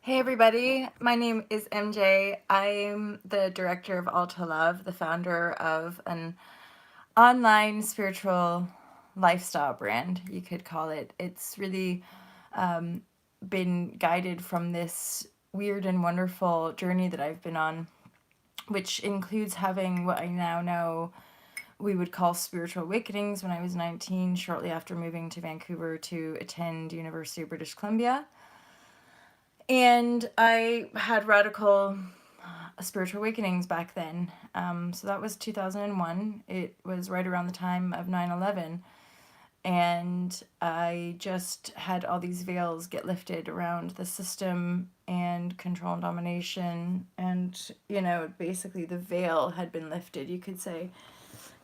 Hey everybody, my name is MJ. I'm the director of IUNPLUG, the founder of an online spiritual lifestyle brand, you could call it. It's really been guided from this weird and wonderful journey that I've been on, which includes having what I now know we would call spiritual awakenings when I was 19, shortly after moving to Vancouver to attend University of British Columbia. And I had radical spiritual awakenings back then. So that was 2001. It was right around the time of 9/11. And I just had all these veils get lifted around the system and control and domination. And, basically the veil had been lifted, you could say.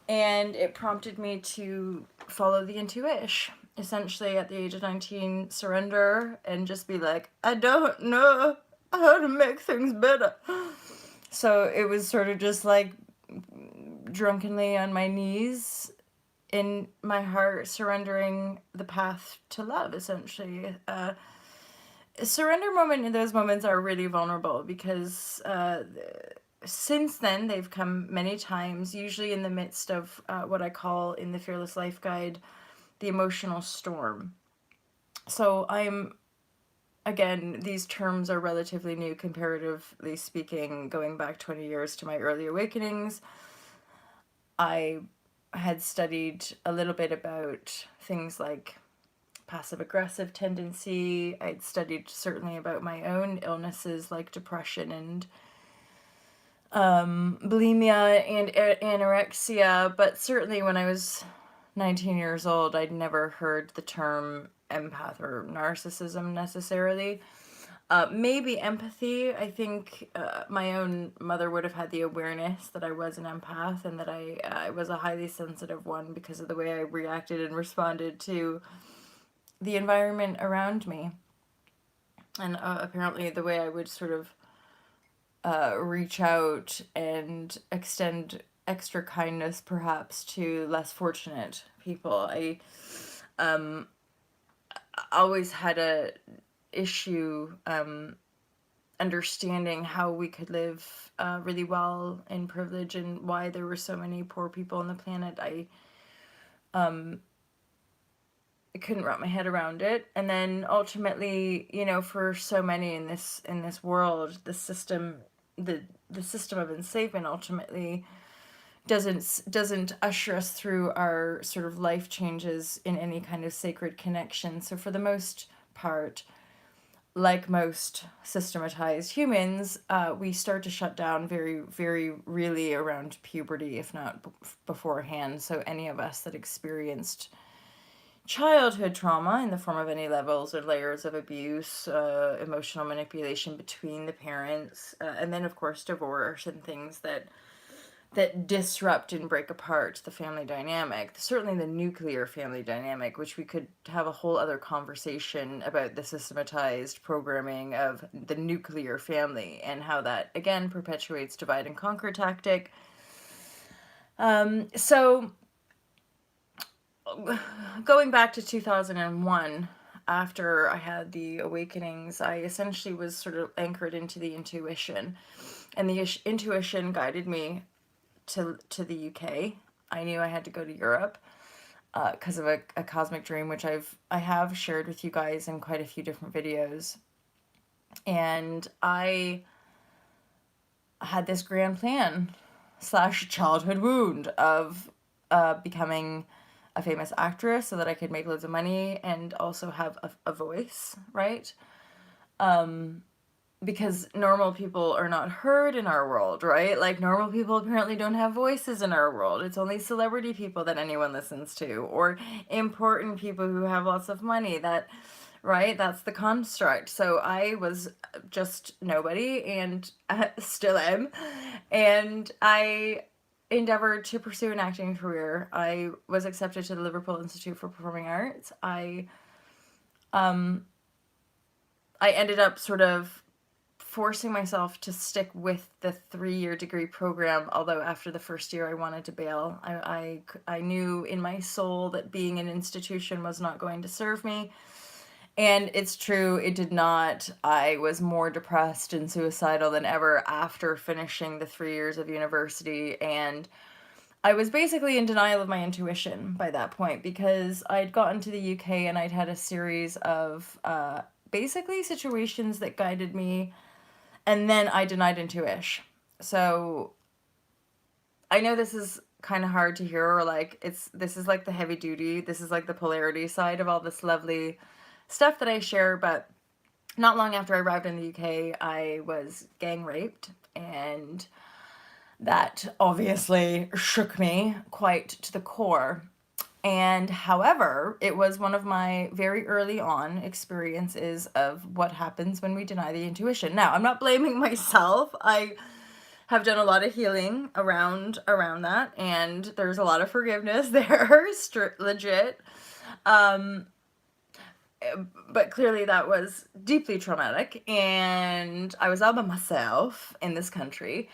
And it prompted me to follow the intuition. Essentially, at the age of 19, surrender and just be like, I don't know how to make things better. So it was sort of just like drunkenly on my knees in my heart, surrendering the path to love, essentially. Surrender moment in those moments are really vulnerable because since then they've come many times, usually in the midst of what I call in the Fearless Life Guide the emotional storm. So again, these terms are relatively new comparatively speaking, going back 20 years to my early awakenings. I had studied a little bit about things like passive aggressive tendency. I'd studied certainly about my own illnesses like depression and bulimia and anorexia, but certainly when I was 19 years old, I'd never heard the term empath or narcissism necessarily. Maybe empathy. I think my own mother would have had the awareness that I was an empath and that I was a highly sensitive one because of the way I reacted and responded to the environment around me. And apparently the way I would sort of reach out and extend extra kindness perhaps to less fortunate people. I always had a issue understanding how we could live really well in privilege and why there were so many poor people on the planet. I couldn't wrap my head around it. And then ultimately, for so many in this world, the system of enslavement ultimately doesn't usher us through our sort of life changes in any kind of sacred connection. So for the most part, like most systematized humans, we start to shut down very, very really around puberty, if not beforehand. So any of us that experienced childhood trauma in the form of any levels or layers of abuse, emotional manipulation between the parents, and then of course divorce and things that disrupt and break apart the family dynamic, certainly the nuclear family dynamic, which we could have a whole other conversation about the systematized programming of the nuclear family and how that, again, perpetuates divide and conquer tactic. So going back to 2001, after I had the awakenings, I essentially was sort of anchored into the intuition. And the intuition guided me to the UK. I knew I had to go to Europe because of a cosmic dream, which I have shared with you guys in quite a few different videos. And I had this grand plan / childhood wound of becoming a famous actress so that I could make loads of money and also have a voice, right? Because normal people are not heard in our world, right? Like normal people apparently don't have voices in our world. It's only celebrity people that anyone listens to, or important people who have lots of money. Right? That's the construct. So I was just nobody and still am. And I endeavored to pursue an acting career. I was accepted to the Liverpool Institute for Performing Arts. I ended up sort of forcing myself to stick with the 3-year degree program, although after the first year I wanted to bail. I knew in my soul that being an institution was not going to serve me. And it's true, it did not. I was more depressed and suicidal than ever after finishing the 3 years of university. And I was basically in denial of my intuition by that point because I'd gotten to the UK and I'd had a series of basically situations that guided me. And then I denied intuition. So I know this is kind of hard to hear, or like this is like the heavy duty, this is like the polarity side of all this lovely stuff that I share. But not long after I arrived in the UK, I was gang raped, and that obviously shook me quite to the core. And however, it was one of my very early on experiences of what happens when we deny the intuition. Now, I'm not blaming myself. I have done a lot of healing around that, and there's a lot of forgiveness there, legit. Um, but clearly that was deeply traumatic, and I was all by myself in this country.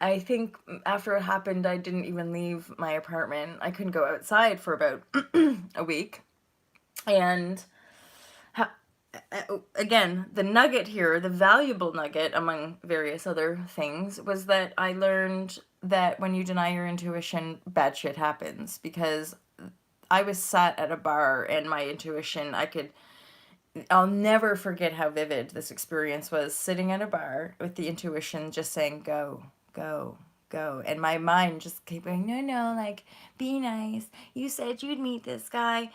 I think after it happened, I didn't even leave my apartment. I couldn't go outside for about a week. And again, the nugget here, the valuable nugget among various other things, was that I learned that when you deny your intuition, bad shit happens. Because I was sat at a bar and my intuition, I'll never forget how vivid this experience was, sitting at a bar with the intuition just saying, go, go, go. And my mind just kept going, no, no, like, be nice. You said you'd meet this guy.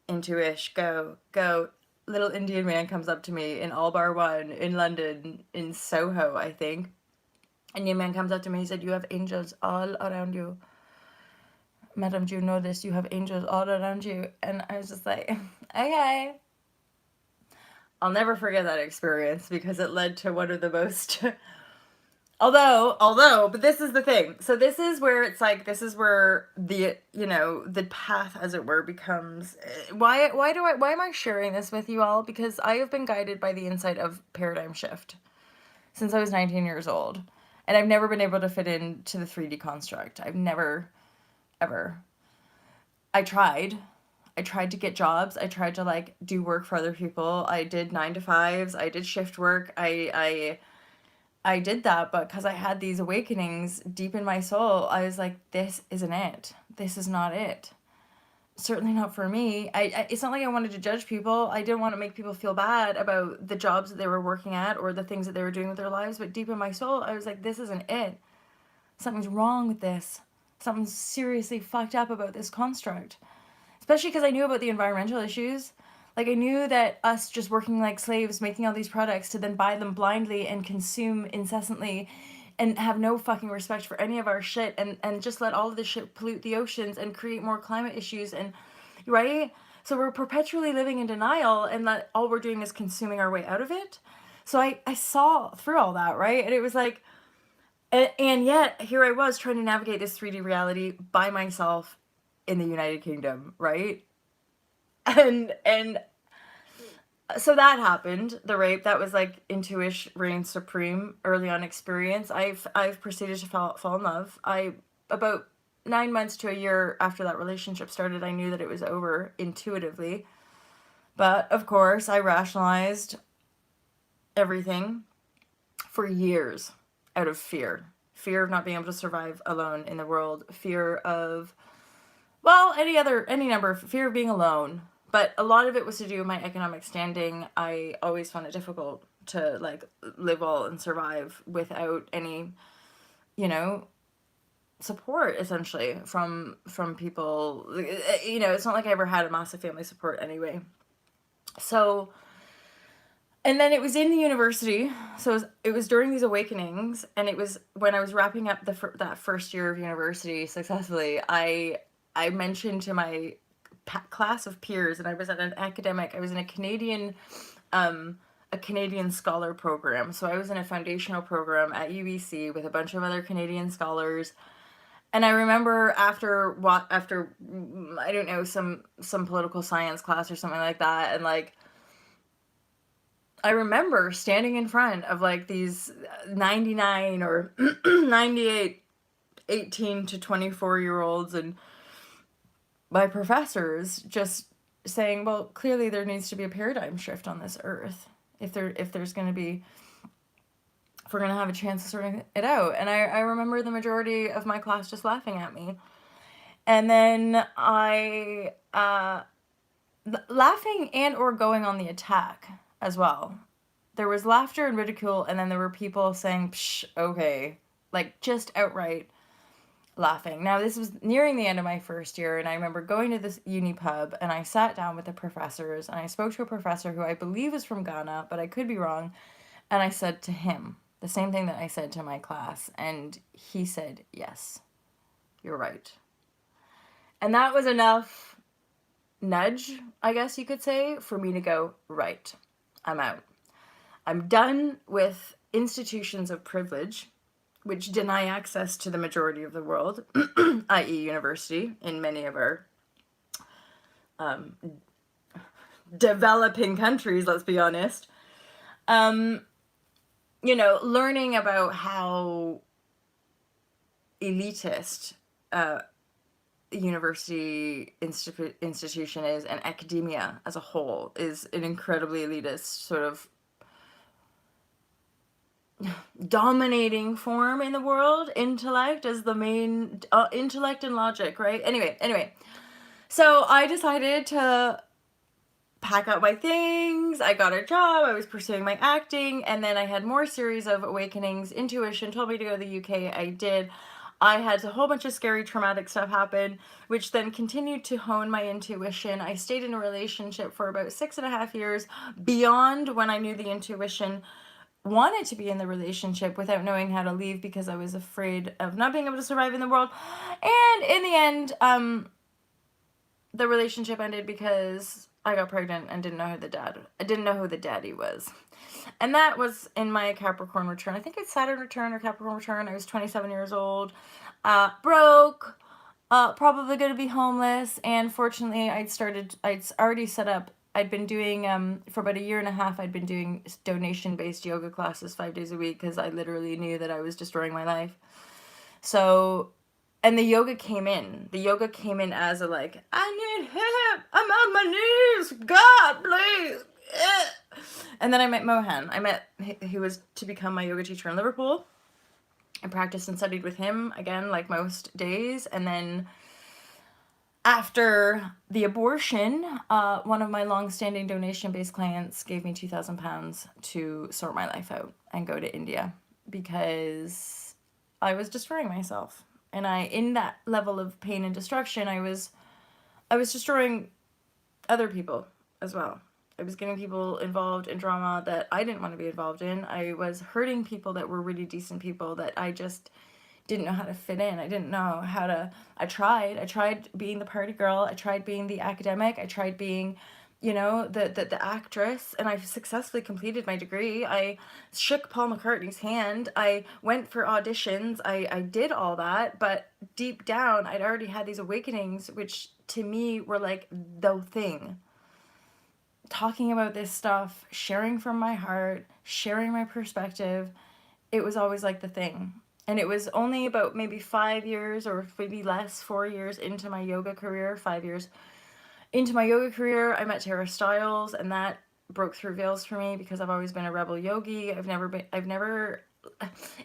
Intuition, go, go. Little Indian man comes up to me in All Bar One in London, in Soho, I think. Indian man comes up to me, he said, you have angels all around you. Madam, do you know this? You have angels all around you. And I was just like, okay. I'll never forget that experience because it led to one of the most but this is the thing. So this is where it's like, this is where the path, as it were, becomes why am I sharing this with you all? Because I have been guided by the insight of paradigm shift since I was 19 years old. And I've never been able to fit into the 3D construct. I've never, ever. I tried. I tried to get jobs. I tried to like do work for other people. I did 9 to 5s. I did shift work. I did that, but because I had these awakenings deep in my soul, I was like, this isn't it. This is not it. Certainly not for me. It's not like I wanted to judge people. I didn't want to make people feel bad about the jobs that they were working at or the things that they were doing with their lives. But deep in my soul, I was like, this isn't it. Something's wrong with this. Something's seriously fucked up about this construct. Especially because I knew about the environmental issues. Like, I knew that us just working like slaves, making all these products to then buy them blindly and consume incessantly and have no fucking respect for any of our shit, and just let all of this shit pollute the oceans and create more climate issues, and right? So we're perpetually living in denial, and that all we're doing is consuming our way out of it. So I saw through all that, right? And it was like, and yet here I was trying to navigate this 3D reality by myself in the United Kingdom, right? And so that happened, the rape. That was like intuition reigns supreme early on experience. I've proceeded to fall in love. I about 9 months to a year after that relationship started, I knew that it was over intuitively. But of course, I rationalized everything for years out of fear. Fear of not being able to survive alone in the world. Fear of, well, any number of, fear of being alone. But a lot of it was to do with my economic standing. I always found it difficult to like live well and survive without any, support, essentially, from people. It's not like I ever had a massive family support anyway. So, and then it was in the university. So it was during these awakenings, and it was when I was wrapping up that first year of university successfully. I mentioned to my class of peers, and I was in a Canadian scholar program. So I was in a foundational program at UBC with a bunch of other Canadian scholars. And I remember after I don't know, some political science class or something like that, and like I remember standing in front of like these 99 or 98 18 to 24-year-olds and my professors just saying, well, clearly there needs to be a paradigm shift on this earth if there's going to be, if we're going to have a chance to sort it out. And I remember the majority of my class just laughing at me. And then laughing and or going on the attack as well. There was laughter and ridicule, and then there were people saying, psh, okay, like just outright laughing. Now, this was nearing the end of my first year, and I remember going to this uni pub, and I sat down with the professors, and I spoke to a professor who I believe was from Ghana, but I could be wrong, and I said to him the same thing that I said to my class, and he said, yes, you're right. And that was enough nudge, I guess you could say, for me to go, right, I'm out. I'm done with institutions of privilege, which deny access to the majority of the world, i.e. university, in many of our developing countries, let's be honest. You know, learning about how elitist university institution is, and academia as a whole is an incredibly elitist sort of dominating form in the world. Intellect is the main intellect and logic, right? Anyway, so I decided to pack up my things. I got a job. I was pursuing my acting, and then I had more series of awakenings. Intuition told me to go to the UK. I did. I had a whole bunch of scary, traumatic stuff happen, which then continued to hone my intuition. I stayed in a relationship for about 6.5 years, beyond when I knew the intuition wanted to be in the relationship, without knowing how to leave because I was afraid of not being able to survive in the world. And in the end, the relationship ended because I got pregnant and didn't know who the daddy was. And that was in my Capricorn return. I think it's Saturn return or Capricorn return. I was 27 years old, broke, probably going to be homeless. And fortunately, I'd already set up, I'd been doing, for about 1.5 years, I'd been doing donation-based yoga classes 5 days a week because I literally knew that I was destroying my life. So, and the yoga came in. The yoga came in as a like, I need help. I'm on my knees. God, please. And then I met Mohan. He was to become my yoga teacher in Liverpool. I practiced and studied with him, again, like most days. And then after the abortion, one of my long-standing donation-based clients gave me £2,000 to sort my life out and go to India because I was destroying myself. And in that level of pain and destruction, I was destroying other people as well. I was getting people involved in drama that I didn't want to be involved in. I was hurting people that were really decent people that I just didn't know how to fit in. I didn't know how to, I tried being the party girl. I tried being the academic. I tried being, you know, the actress, and I successfully completed my degree. I shook Paul McCartney's hand. I went for auditions. I did all that, but deep down, I'd already had these awakenings, which to me were like the thing. Talking about this stuff, sharing from my heart, sharing my perspective, it was always like the thing. And it was only about maybe 5 years or maybe less, 4 years into my yoga career, 5 years into my yoga career, I met Tara Stiles, and that broke through veils for me because I've always been a rebel yogi.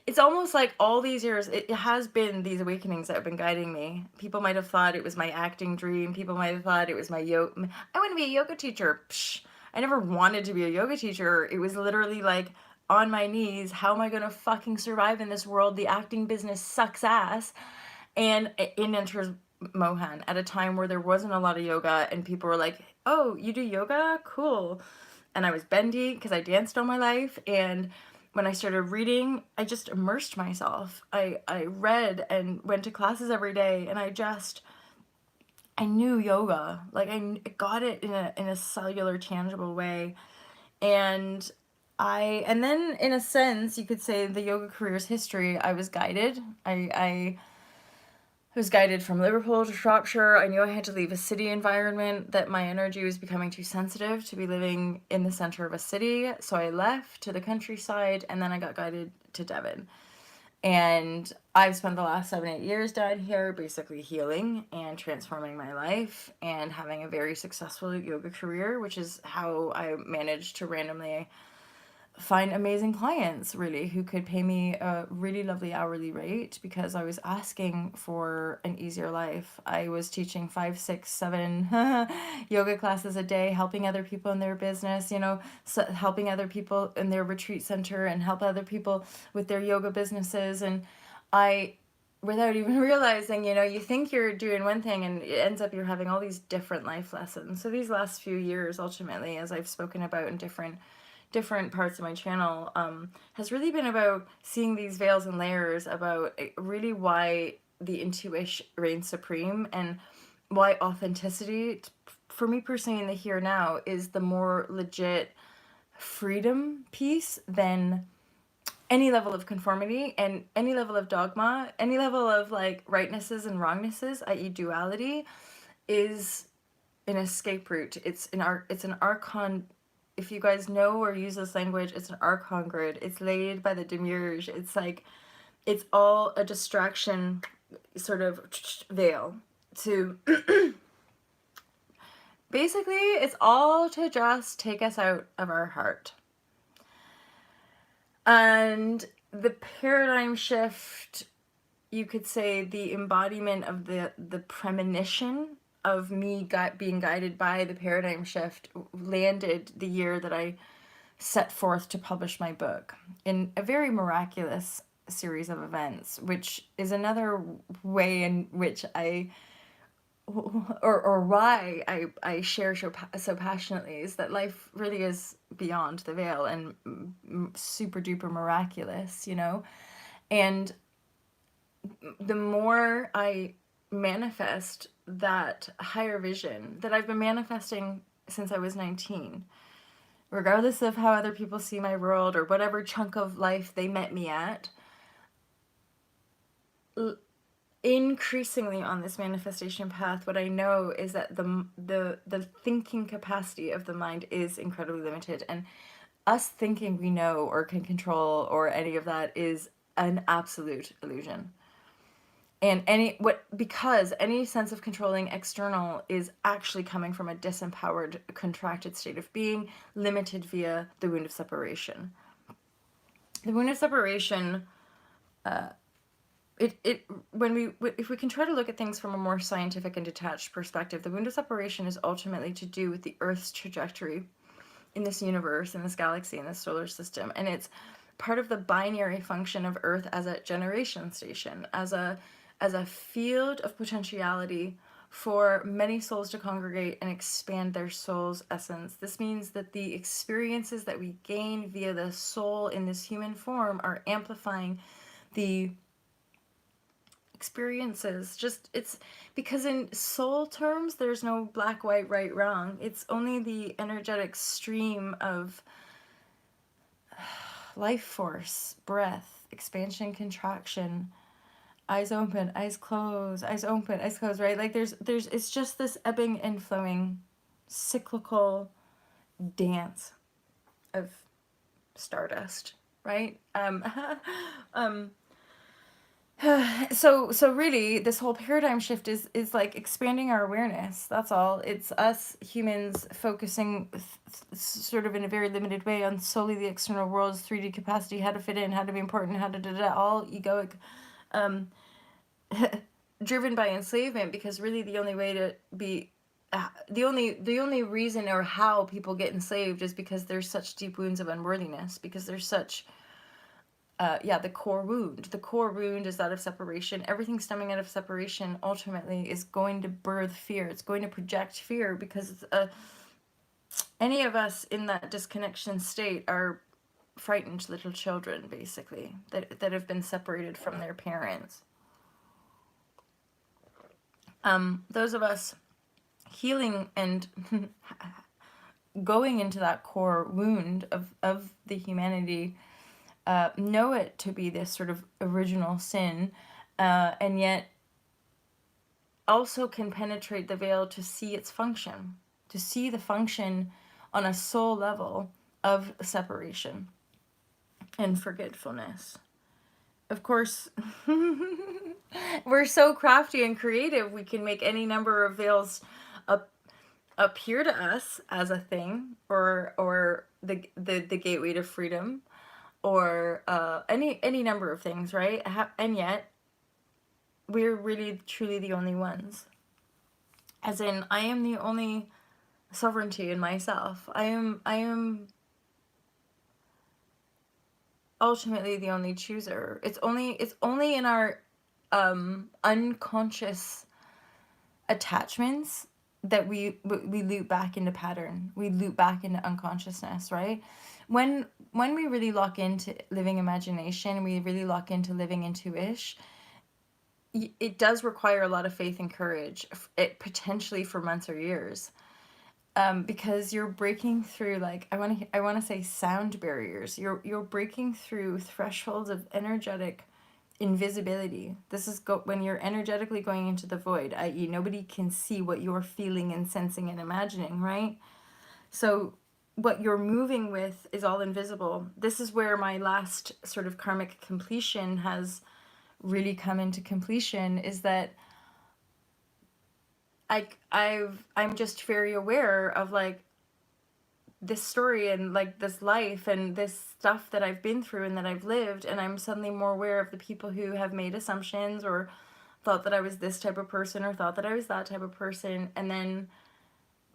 It's almost like all these years, it has been these awakenings that have been guiding me. People might have thought it was my acting dream. People might have thought it was my I want to be a yoga teacher. Psh, I never wanted to be a yoga teacher. It was literally like, on my knees, how am I going to fucking survive in this world? The acting business sucks ass. And in enters Mohan at a time where there wasn't a lot of yoga, and people were like, oh, you do yoga? Cool. And I was bendy because I danced all my life, and when I started reading, I just immersed myself. I read and went to classes every day, and I knew yoga. Like I got it in a cellular, tangible way. And then in a sense, you could say the yoga career's history, I was guided. I was guided from Liverpool to Shropshire. I knew I had to leave a city environment, that my energy was becoming too sensitive to be living in the center of a city. So I left to the countryside, and then I got guided to Devon. And I've spent the last 7-8 years down here basically healing and transforming my life and having a very successful yoga career, which is how I managed to randomly find amazing clients, really, who could pay me a really lovely hourly rate because I was asking for an easier life. I was teaching 5, 6, 7 yoga classes a day, helping other people in their business, so helping other people in their retreat center and help other people with their yoga businesses. And I, without even realizing, you think you're doing one thing and it ends up you're having all these different life lessons. So these last few years, ultimately, as I've spoken about in different parts of my channel, has really been about seeing these veils and layers, about really why the intuition reigns supreme, and why authenticity, for me personally in the here now, is the more legit freedom piece than any level of conformity and any level of dogma, any level of like rightnesses and wrongnesses, i.e. duality, is an escape route. It's an archon. If you guys know or use this language, it's an archon grid. It's laid by the demiurge. It's like, it's all a distraction sort of veil to basically, it's all to just take us out of our heart. And the paradigm shift, you could say the embodiment of the premonition of me being guided by the paradigm shift, landed the year that I set forth to publish my book, in a very miraculous series of events, which is another way in which why I share so passionately, is that life really is beyond the veil and super duper miraculous, and the more I manifest that higher vision that I've been manifesting since I was 19, regardless of how other people see my world or whatever chunk of life they met me at, increasingly on this manifestation path, what I know is that the thinking capacity of the mind is incredibly limited, and us thinking we know or can control or any of that is an absolute illusion. And because any sense of controlling external is actually coming from a disempowered, contracted state of being, limited via the wound of separation. The wound of separation, if we can try to look at things from a more scientific and detached perspective, the wound of separation is ultimately to do with the Earth's trajectory in this universe, in this galaxy, in this solar system. And it's part of the binary function of Earth as a generation station, as a field of potentiality for many souls to congregate and expand their soul's essence. This means that the experiences that we gain via the soul in this human form are amplifying the experiences. It's because in soul terms, there's no black, white, right, wrong. It's only the energetic stream of life force, breath, expansion, contraction, eyes open, eyes close, eyes open, eyes close, right? Like there's it's just this ebbing and flowing cyclical dance of stardust, right? So really this whole paradigm shift is like expanding our awareness. That's all. It's us humans focusing sort of in a very limited way on solely the external world's 3D capacity, how to fit in, how to be important, how to all egoic, driven by enslavement, because really the only way to be the only reason or how people get enslaved is because there's such deep wounds of unworthiness, because there's such the core wound is that of separation. Everything stemming out of separation ultimately is going to birth fear. It's going to project fear, because any of us in that disconnection state are frightened little children, basically, that have been separated from their parents. Those of us healing and going into that core wound of the humanity know it to be this sort of original sin, and yet also can penetrate the veil to see its function, to see the function on a soul level of separation and forgetfulness, of course, we're so crafty and creative. We can make any number of veils up, appear to us as a thing, or the gateway to freedom, or any number of things, right? And yet, we're really truly the only ones. As in, I am the only sovereignty in myself. I am ultimately the only chooser. It's only in our unconscious attachments that we loop back into pattern. We loop back into unconsciousness, right? When we really lock into living imagination, we really lock into living intuition, it does require a lot of faith and courage, it potentially for months or years, because you're breaking through, like, I want to say sound barriers. You're breaking through thresholds of energetic invisibility. This is when you're energetically going into the void, i.e., nobody can see what you're feeling and sensing and imagining, right? So what you're moving with is all invisible. This is where my last sort of karmic completion has really come into completion, is that I'm just very aware of, like, this story and, like, this life and this stuff that I've been through and that I've lived, and I'm suddenly more aware of the people who have made assumptions or thought that I was this type of person or thought that I was that type of person, and then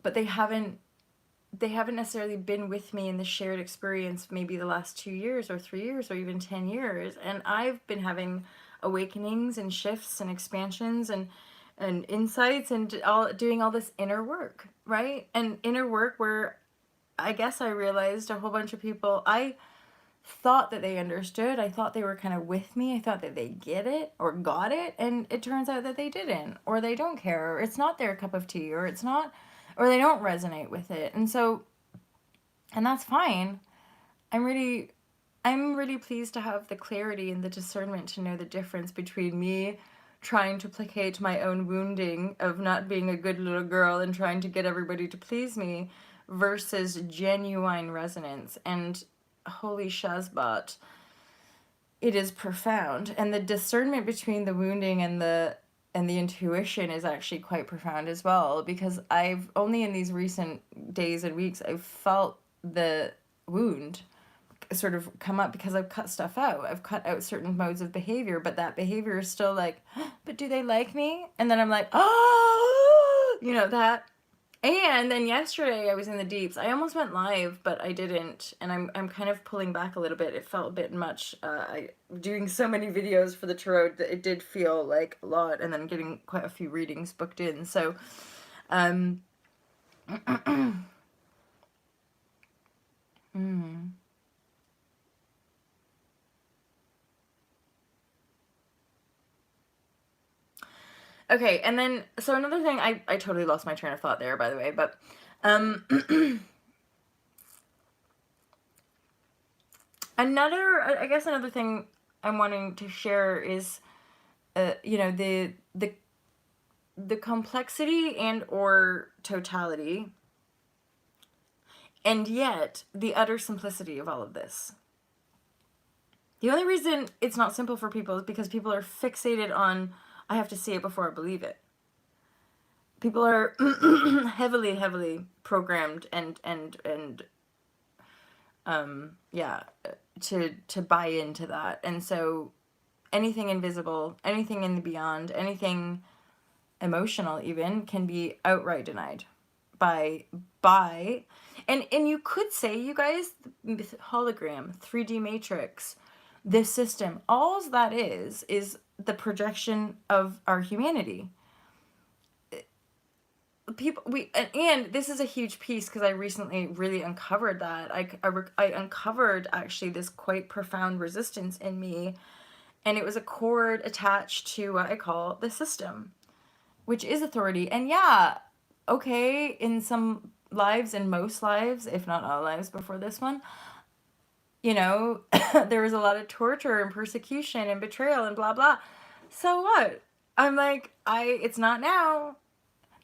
but they haven't necessarily been with me in the shared experience maybe the last 2 years or 3 years or even 10 years, and I've been having awakenings and shifts and expansions and insights and doing all this inner work, right? And inner work where I guess I realized a whole bunch of people, I thought that they understood. I thought they were kind of with me. I thought that they get it or got it. And it turns out that they didn't, or they don't care, or it's not their cup of tea, or it's not, or they don't resonate with it. And so, and that's fine. I'm really pleased to have the clarity and the discernment to know the difference between me trying to placate my own wounding of not being a good little girl and trying to get everybody to please me versus genuine resonance. And holy shazbot, it is profound. And the discernment between the wounding and the intuition is actually quite profound as well, because I've only in these recent days and weeks I've felt the wound sort of come up, because I've cut stuff out. I've cut out certain modes of behavior, but that behavior is still like, but do they like me? And then I'm like, oh, that. And then yesterday I was in the deeps. I almost went live, but I didn't, and I'm kind of pulling back a little bit. It felt a bit much. I doing so many videos for the tarot that it did feel like a lot, and then getting quite a few readings booked in. So, mm. Okay, and then, so another thing, I totally lost my train of thought there, by the way, but another thing I'm wanting to share is, the complexity and or totality, and yet the utter simplicity of all of this. The only reason it's not simple for people is because people are fixated on, I have to see it before I believe it. People are heavily programmed and to buy into that. And so anything invisible, anything in the beyond, anything emotional even, can be outright denied by and you could say, you guys, hologram, 3D matrix, this system, all that is the projection of our humanity. And this is a huge piece, because I recently really uncovered that. I uncovered actually this quite profound resistance in me, and it was a cord attached to what I call the system, which is authority. And yeah, okay, in some lives, in most lives, if not all lives before this one, there was a lot of torture and persecution and betrayal and blah blah. So what? I'm like, it's not now.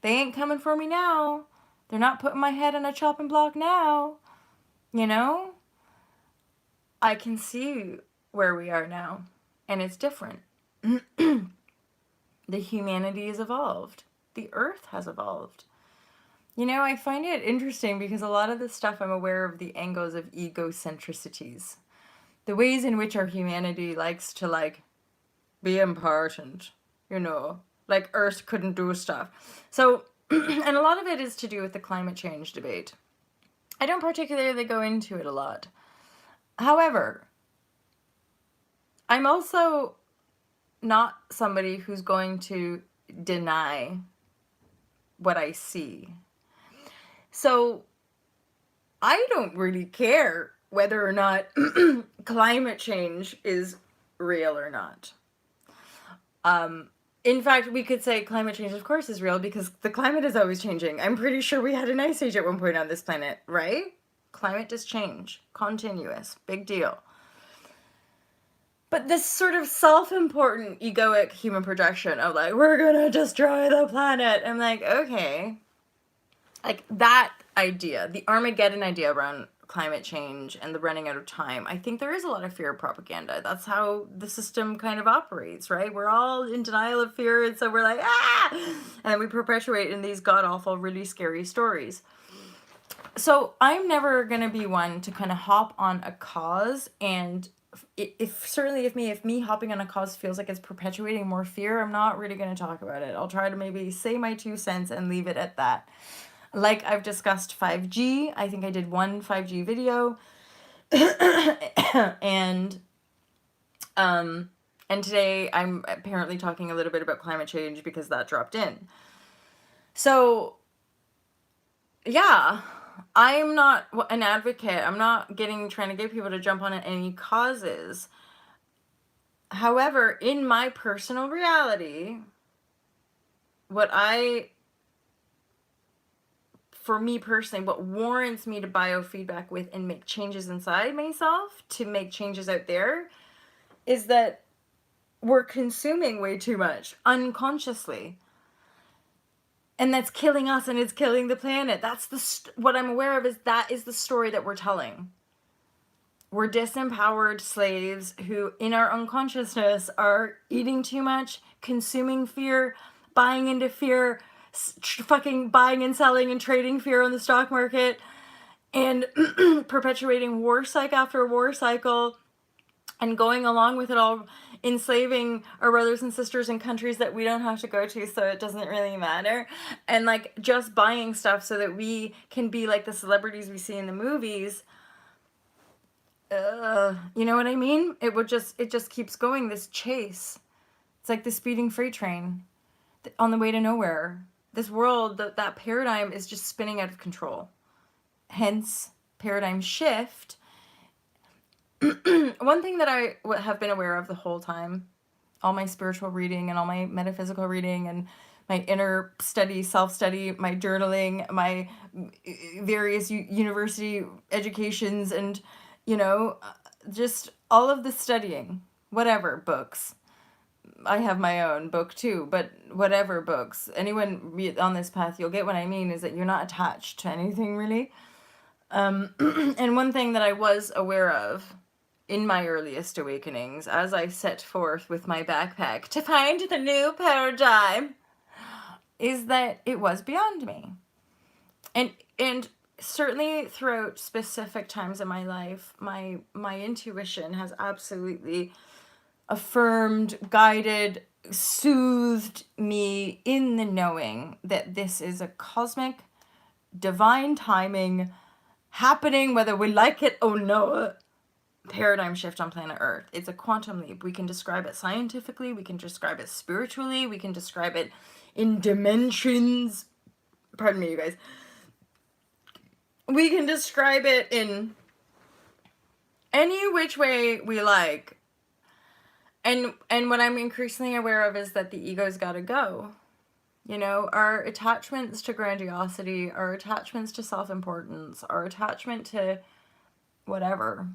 They ain't coming for me now. They're not putting my head on a chopping block now. I can see where we are now. and it's different. The humanity has evolved. The earth has evolved. You know, I find it interesting because a lot of this stuff I'm aware of the angles of egocentricities. The ways in which our humanity likes to, like, be important, you know, like Earth couldn't do stuff. So, and a lot of it is to do with the climate change debate. I don't particularly go into it a lot. However, I'm also not somebody who's going to deny what I see. So I don't really care whether or not climate change is real or not. In fact, we could say climate change, of course, is real because the climate is always changing. I'm pretty sure we had an ice age at one point on this planet, right? Climate does change. Continuous. Big deal. But this sort of self-important, egoic human projection of, like, we're gonna destroy the planet. I'm like, okay. Like, that idea, the Armageddon idea around climate change and the running out of time, I think there is a lot of fear propaganda. That's how the system kind of operates, right? We're all in denial of fear, and so we're like, ah! And we perpetuate in these god-awful, really scary stories. So I'm never going to be one to kind of hop on a cause, and if me hopping on a cause feels like it's perpetuating more fear, I'm not really going to talk about it. I'll try to maybe say my 2 cents and leave it at that. Like I've discussed 5G, I think I did one 5G video, and today I'm apparently talking a little bit about climate change because that dropped in. So, yeah, I'm not an advocate. I'm not trying to get people to jump on any causes. However, in my personal reality, for me personally, what warrants me to biofeedback with and make changes inside myself, to make changes out there, is that we're consuming way too much unconsciously. And that's killing us, and it's killing the planet. That's what I'm aware of, is that is the story that we're telling. We're disempowered slaves who, in our unconsciousness, are eating too much, consuming fear, buying into fear, fucking buying and selling and trading fear on the stock market, and perpetuating war cycle after war cycle, and going along with it all, enslaving our brothers and sisters in countries that we don't have to go to, so it doesn't really matter, and like just buying stuff so that we can be like the celebrities we see in the movies. You know what I mean? It just keeps going, this chase. It's like the speeding freight train on the way to nowhere. This world, that paradigm is just spinning out of control. Hence, paradigm shift. One thing that I have been aware of the whole time, all my spiritual reading and all my metaphysical reading and my inner study, self-study, my journaling, my various university educations, and, you know, just all of the studying, whatever, books. I have my own book too, but whatever books. Anyone on this path, you'll get what I mean, is that you're not attached to anything really. And one thing that I was aware of in my earliest awakenings, as I set forth with my backpack to find the new paradigm, is that it was beyond me. And certainly throughout specific times in my life, my intuition has absolutely affirmed, guided, soothed me in the knowing that this is a cosmic, divine timing, happening whether we like it or not, paradigm shift on planet Earth. It's a quantum leap. We can describe it scientifically, we can describe it spiritually, we can describe it in dimensions. Pardon me, you guys. We can describe it in any which way we like. And what I'm increasingly aware of is that the ego's gotta go. You know, our attachments to grandiosity, our attachments to self-importance, our attachment to whatever.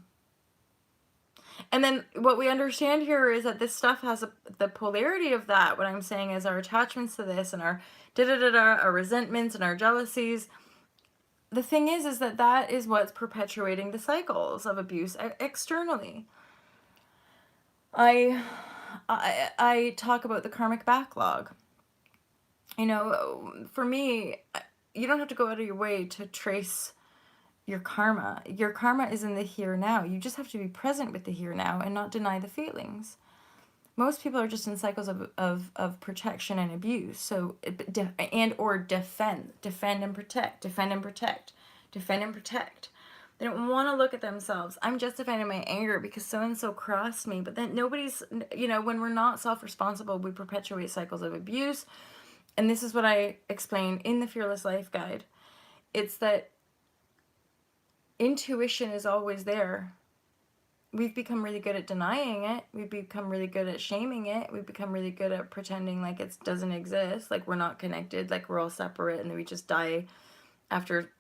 And then what we understand here is that this stuff has the polarity of that. What I'm saying is our attachments to this and our our resentments and our jealousies. The thing is that is what's perpetuating the cycles of abuse externally. I, I talk about the karmic backlog. You know, for me, you don't have to go out of your way to trace your karma. Your karma is in the here now. You just have to be present with the here now and not deny the feelings. Most people are just in cycles of protection and abuse. So, and or defend and protect, defend and protect, defend and protect. They don't want to look at themselves. I'm justifying my anger because so-and-so crossed me. But then nobody's, you know, when we're not self-responsible, we perpetuate cycles of abuse. And this is what I explain in the Fearless Life Guide. It's that intuition is always there. We've become really good at denying it. We've become really good at shaming it. We've become really good at pretending like it doesn't exist, like we're not connected, like we're all separate, and then we just die after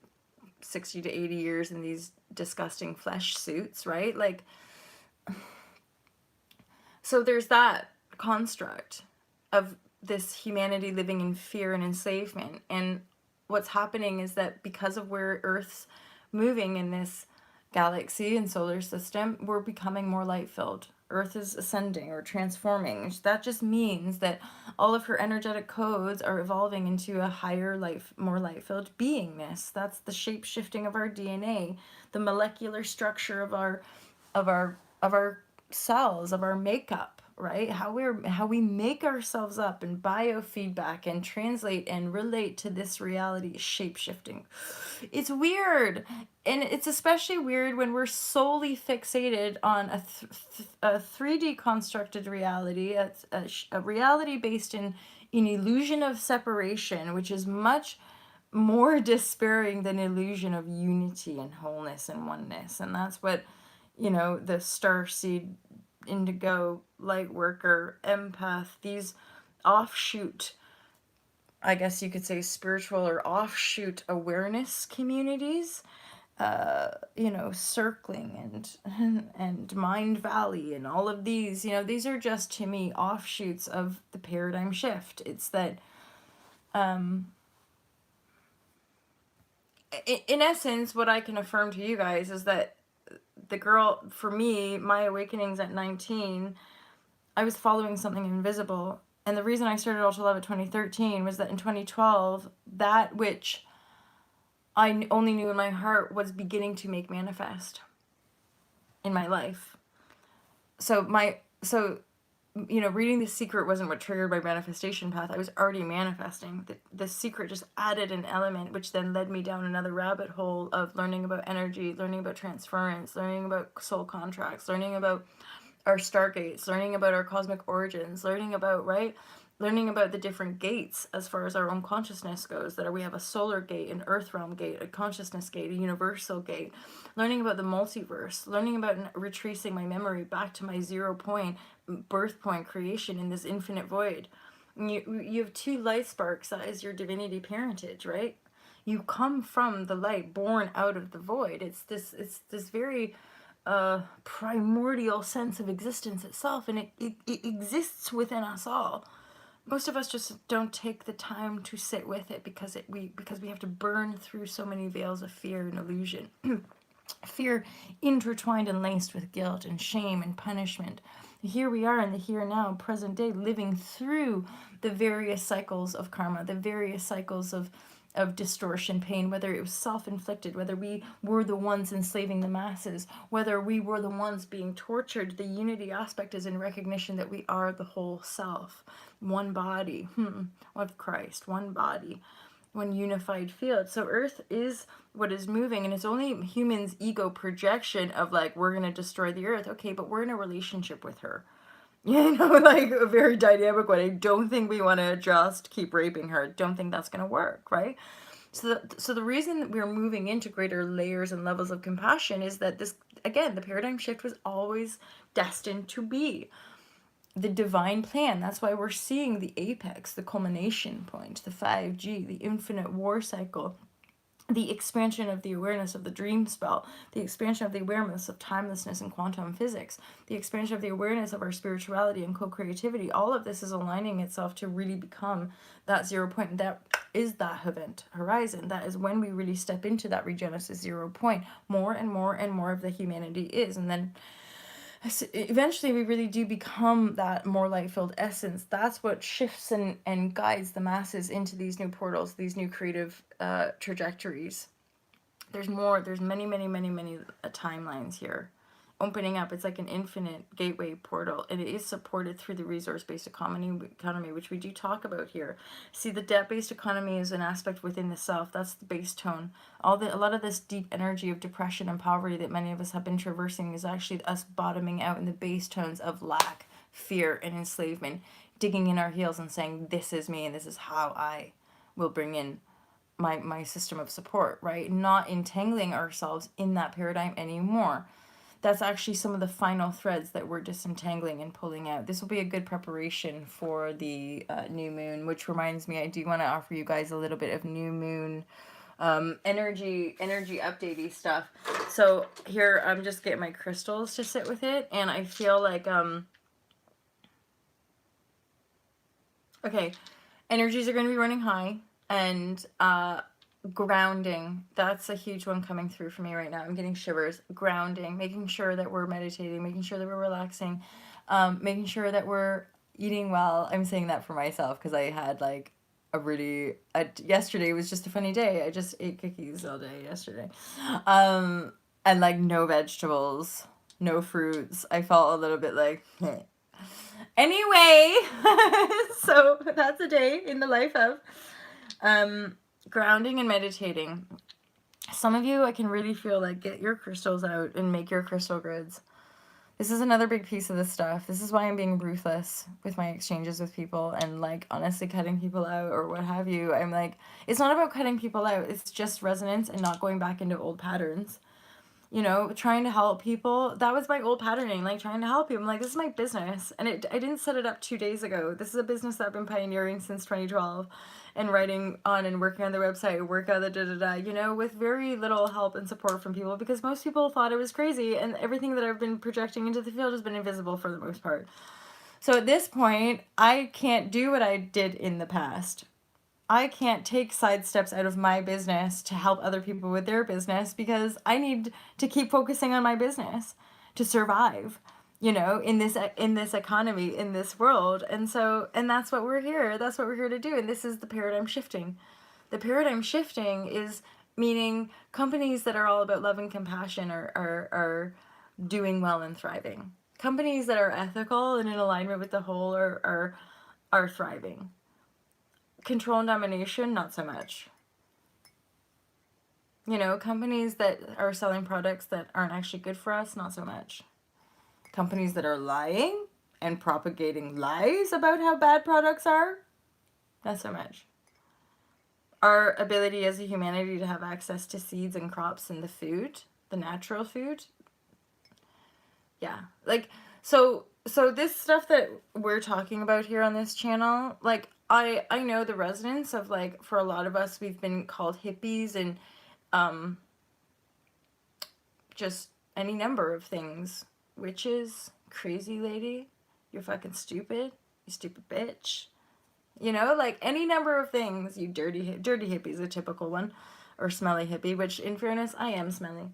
60 to 80 years in these disgusting flesh suits, right? Like, so there's that construct of this humanity living in fear and enslavement. And what's happening is that because of where Earth's moving in this galaxy and solar system, we're becoming more light filled. Earth is ascending or transforming. That just means that all of her energetic codes are evolving into a higher life, more light filled beingness. That's the shape shifting of our DNA, the molecular structure of our cells, of our makeup, right? How we make ourselves up and biofeedback and translate and relate to this reality is shape shifting. It's weird, and it's especially weird when we're solely fixated on a 3D constructed reality, a reality based in illusion of separation, which is much more despairing than illusion of unity and wholeness and oneness. And that's what, you know, the starseed, indigo, light worker, empath, these offshoot, I guess you could say, spiritual or offshoot awareness communities, you know, circling and Mind Valley and all of these, you know, these are just, to me, offshoots of the paradigm shift. It's that, in essence, what I can affirm to you guys is that the girl, for me, my awakenings at 19, I was following something invisible. And the reason I started Ultra Love at 2013 was that in 2012, that which I only knew in my heart was beginning to make manifest in my life. So you know, reading The Secret wasn't what triggered my manifestation path. I was already manifesting. The Secret just added an element, which then led me down another rabbit hole of learning about energy, learning about transference, learning about soul contracts, learning about our stargates, learning about our cosmic origins, learning about, right? Learning about the different gates as far as our own consciousness goes, that we have a solar gate, an earth realm gate, a consciousness gate, a universal gate, learning about the multiverse, learning about retracing my memory back to my 0 point, birth point creation in this infinite void. You have two light sparks, that is your divinity parentage, right? You come from the light, born out of the void. It's this very primordial sense of existence itself, and it exists within us all. Most of us just don't take the time to sit with it because we have to burn through so many veils of fear and illusion. Fear intertwined and laced with guilt and shame and punishment. Here we are in the here now, present day, living through the various cycles of karma, the various cycles of distortion, pain, whether it was self-inflicted, whether we were the ones enslaving the masses, whether we were the ones being tortured. The unity aspect is in recognition that we are the whole self, one body, of Christ, one body, one unified field. So Earth is what is moving, and it's only humans' ego projection of like, we're going to destroy the Earth. Okay, but we're in a relationship with her. You know, like a very dynamic one. I don't think we want to just keep raping her. Don't think that's going to work, right? So the reason that we're moving into greater layers and levels of compassion is that this, again, the paradigm shift was always destined to be the divine plan. That's why we're seeing the apex, the culmination point, the 5G, the infinite war cycle, the expansion of the awareness of the dream spell, the expansion of the awareness of timelessness and quantum physics, the expansion of the awareness of our spirituality and co-creativity. All of this is aligning itself to really become that 0 point. That is that event horizon. That is when we really step into that regenesis 0 point. More and more and more of the humanity is. And then eventually we really do become that more light-filled essence. That's what shifts and guides the masses into these new portals, these new creative trajectories. There's more, there's many, many, many, many timelines here opening up. It's like an infinite gateway portal, and it is supported through the resource-based economy, which we do talk about here. See, the debt-based economy is an aspect within the self. That's the base tone. A lot of this deep energy of depression and poverty that many of us have been traversing is actually us bottoming out in the base tones of lack, fear, and enslavement, digging in our heels and saying, this is me and this is how I will bring in my system of support, right? Not entangling ourselves in that paradigm anymore. That's actually some of the final threads that we're disentangling and pulling out. This will be a good preparation for the new moon, which reminds me, I do want to offer you guys a little bit of new moon energy updatey stuff. So here I'm just getting my crystals to sit with it, and I feel like okay, energies are going to be running high, and grounding, that's a huge one coming through for me right now. I'm getting shivers. Grounding, making sure that we're meditating, making sure that we're relaxing, making sure that we're eating well. I'm saying that for myself because I had like yesterday was just a funny day. I just ate cookies all day yesterday, and like no vegetables, no fruits. I felt a little bit like anyway. So that's a day in the life of grounding and meditating. Some of you, I can really feel like, get your crystals out and make your crystal grids. This is another big piece of this stuff. This is why I'm being ruthless with my exchanges with people and like honestly cutting people out or what have you. I'm like, it's not about cutting people out. It's just resonance and not going back into old patterns. You know, trying to help people. That was my old patterning, like trying to help you. I'm like, this is my business. And I didn't set it up 2 days ago. This is a business that I've been pioneering since 2012 and writing on and working on the website, work out the da-da-da, you know, with very little help and support from people because most people thought it was crazy and everything that I've been projecting into the field has been invisible for the most part. So at this point, I can't do what I did in the past. I can't take side steps out of my business to help other people with their business because I need to keep focusing on my business to survive, you know, in this economy, in this world. And so, and that's what we're here. That's what we're here to do. And this is the paradigm shifting. The paradigm shifting is meaning companies that are all about love and compassion are doing well and thriving. Companies that are ethical and in alignment with the whole are thriving. Control and domination, not so much. You know, companies that are selling products that aren't actually good for us, not so much. Companies that are lying and propagating lies about how bad products are, not so much. Our ability as a humanity to have access to seeds and crops and the food, the natural food, yeah. Like, so this stuff that we're talking about here on this channel, like, I know the resonance of, like, for a lot of us, we've been called hippies and just any number of things. Witches, crazy lady, you're fucking stupid, you stupid bitch. You know, like, any number of things. You dirty hippie is a typical one. Or smelly hippie, which, in fairness, I am smelly.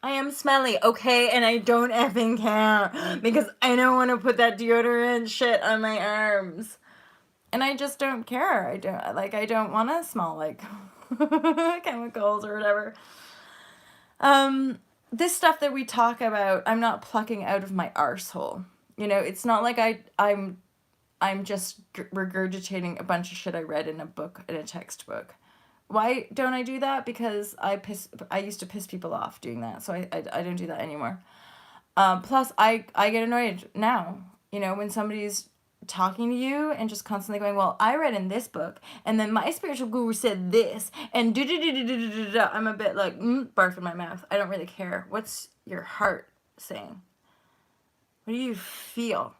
I am smelly, okay? And I don't effing care because I don't want to put that deodorant shit on my arms. And I just don't care. I don't want to smell like chemicals or whatever. This stuff that we talk about, I'm not plucking out of my arsehole. You know, it's not like I'm just regurgitating a bunch of shit I read in a book, in a textbook. Why don't I do that? Because I used to piss people off doing that, so I don't do that anymore. Plus, I get annoyed now, you know, when somebody's talking to you and just constantly going, well, I read in this book, and then my spiritual guru said this, and do-do-do-do-do-do-do. I'm a bit like, barf in my mouth. I don't really care. What's your heart saying? What do you feel?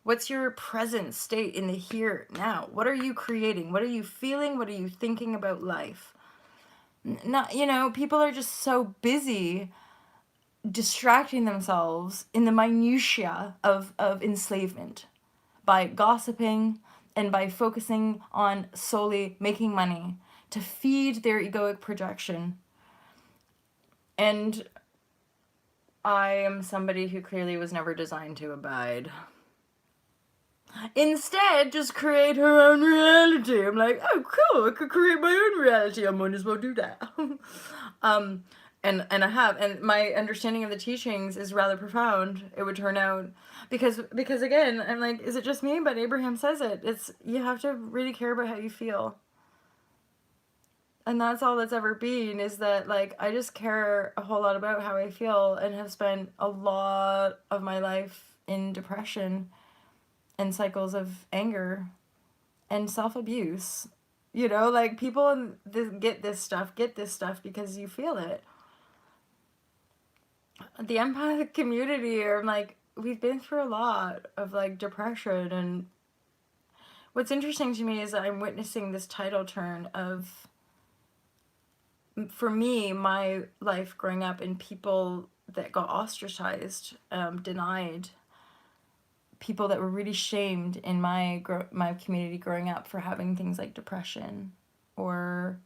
What's your present state in the here now? What are you creating? What are you feeling? What are you thinking about life? Not, you know, people are just so busy distracting themselves in the minutiae of enslavement by gossiping and by focusing on solely making money to feed their egoic projection. And I am somebody who clearly was never designed to abide. Instead, just create her own reality. I'm like, oh, cool, I could create my own reality. I might as well do that. um, and I have, and my understanding of the teachings is rather profound. It would turn out, because again, I'm like, is it just me? But Abraham says it. It's, you have to really care about how you feel. And that's all that's ever been, is that, like, I just care a whole lot about how I feel, and have spent a lot of my life in depression and cycles of anger and self-abuse. You know, like, people get this stuff because you feel it. The empathic community are like, we've been through a lot of, like, depression, and what's interesting to me is that I'm witnessing this tidal turn of, for me, my life growing up, and people that got ostracized, denied, people that were really shamed in my community growing up for having things like depression, or,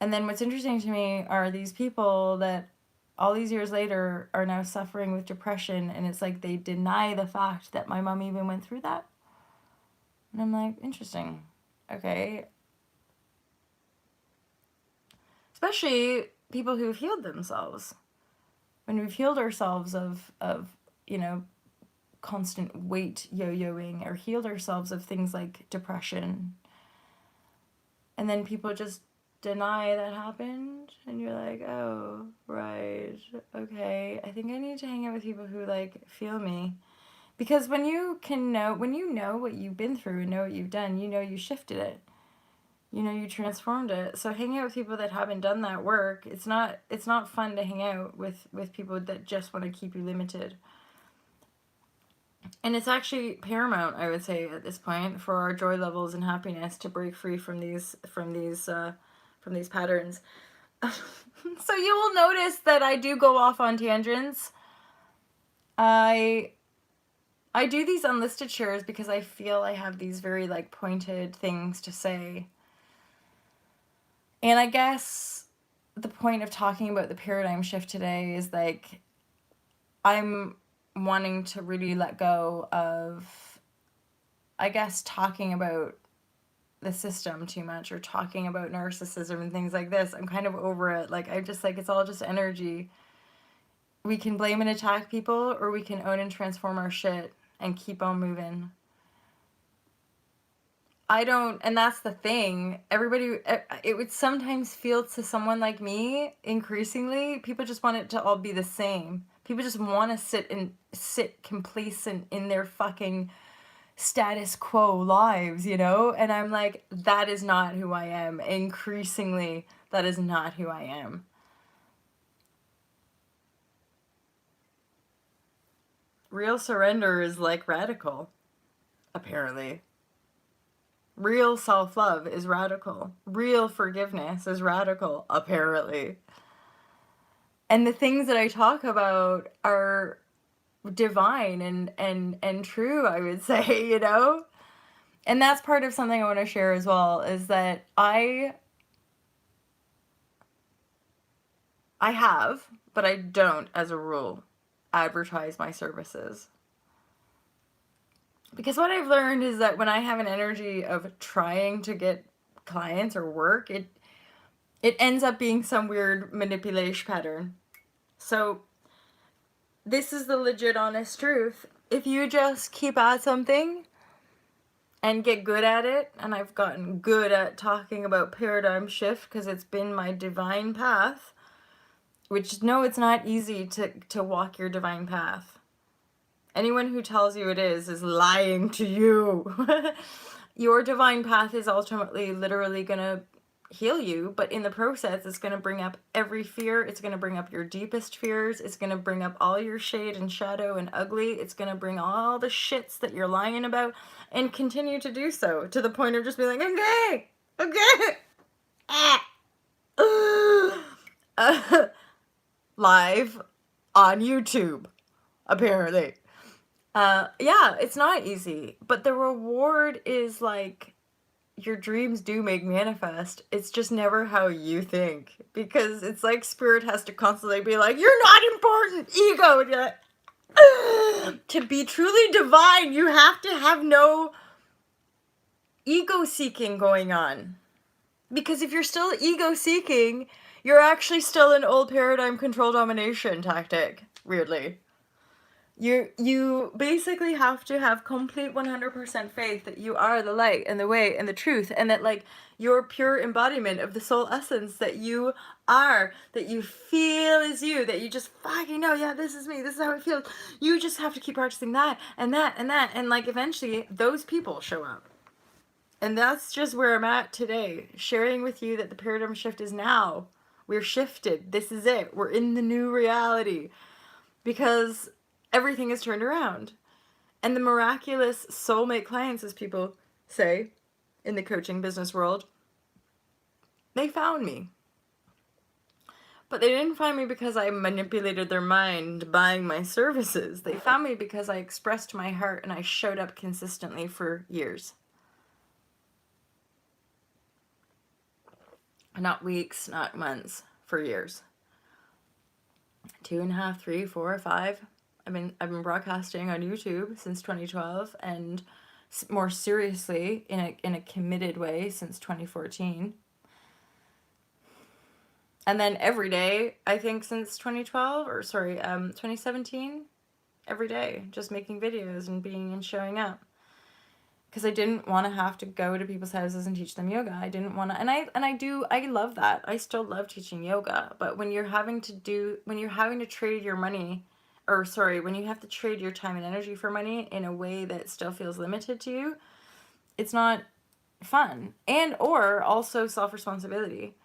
and then what's interesting to me are these people that all these years later are now suffering with depression, and it's like they deny the fact that my mom even went through that. And I'm like, interesting. Okay. Especially people who've healed themselves. When we've healed ourselves of you know, constant weight yo-yoing, or healed ourselves of things like depression, and then people just deny that happened, and you're like, oh, right, okay, I think I need to hang out with people who, like, feel me. Because when you know what you've been through and know what you've done, you know you shifted it, you know you transformed it. So hanging out with people that haven't done that work, it's not fun to hang out with people that just want to keep you limited. And it's actually paramount, I would say, at this point, for our joy levels and happiness to break free from these patterns. So you will notice that I do go off on tangents. I do these unlisted shares because I feel I have these very, like, pointed things to say. And I guess the point of talking about the paradigm shift today is, like, I'm wanting to really let go of, I guess, talking about the system too much, or talking about narcissism and things like this. I'm kind of over it. Like, I just, like, it's all just energy. We can blame and attack people, or we can own and transform our shit and keep on moving. I don't, and that's the thing. Everybody, it would sometimes feel to someone like me, increasingly, people just want it to all be the same. People just want to sit complacent in their fucking status quo lives, you know? And I'm like, that is not who I am. Increasingly, that is not who I am. Real surrender is, like, radical, apparently. Real self-love is radical. Real forgiveness is radical, apparently. And the things that I talk about are divine and true, I would say, you know? And that's part of something I want to share as well, is that I have, but I don't, as a rule, advertise my services. Because what I've learned is that when I have an energy of trying to get clients or work, it ends up being some weird manipulation pattern. So this is the legit honest truth. If you just keep at something and get good at it, and I've gotten good at talking about paradigm shift because it's been my divine path, which, no, it's not easy to walk your divine path. Anyone who tells you it is lying to you. Your divine path is ultimately literally going to heal you, but in the process, it's going to bring up every fear. It's going to bring up your deepest fears. It's going to bring up all your shade and shadow and ugly. It's going to bring all the shits that you're lying about, and continue to do so, to the point of just being like, okay, live on YouTube, apparently. Yeah, it's not easy, but the reward is, like, your dreams do make manifest. It's just never how you think. Because it's like spirit has to constantly be like, you're not important, ego. And you're like, to be truly divine, you have to have no ego seeking going on. Because if you're still ego seeking, you're actually still an old paradigm control domination tactic, weirdly. You basically have to have complete 100% faith that you are the light and the way and the truth, and that like your pure embodiment of the soul essence that you are, that you feel is you, that you just fucking know, yeah, this is me, this is how it feels. You just have to keep practicing that and that and that, and like eventually those people show up. And that's just where I'm at today, sharing with you that the paradigm shift is now. We're shifted. This is it. We're in the new reality. Because everything is turned around. And the miraculous soulmate clients, as people say in the coaching business world, they found me. But they didn't find me because I manipulated their mind buying my services. They found me because I expressed my heart and I showed up consistently for years. Not weeks, not months, for years. 2.5, 3, 4, 5. I've been broadcasting on YouTube since 2012, and more seriously in a committed way since 2014. And then every day, I think since 2017, every day, just making videos and being and showing up. Because I didn't want to have to go to people's houses and teach them yoga. I didn't want to, and I love that. I still love teaching yoga. But when you're having to trade your money, when you have to trade your time and energy for money in a way that still feels limited to you, it's not fun. And or also self-responsibility.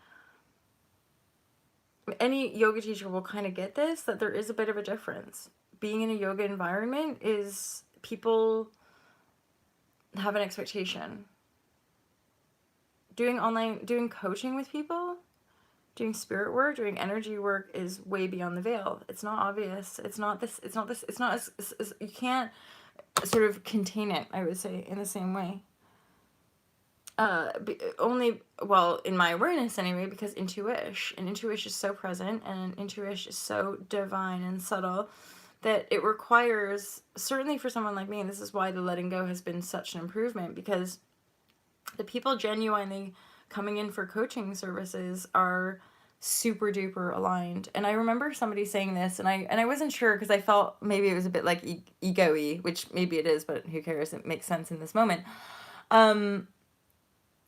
Any yoga teacher will kind of get this, that there is a bit of a difference. Being in a yoga environment is people have an expectation. Doing coaching with people, doing spirit work, doing energy work is way beyond the veil. It's not obvious. You can't sort of contain it, I would say, in the same way. In my awareness anyway, because intuition is so present, and intuition is so divine and subtle that it requires, certainly for someone like me, and this is why the letting go has been such an improvement, because the people genuinely coming in for coaching services are super duper aligned. And I remember somebody saying this, and I wasn't sure, because I felt maybe it was a bit like ego-y, which maybe it is, but who cares, it makes sense in this moment.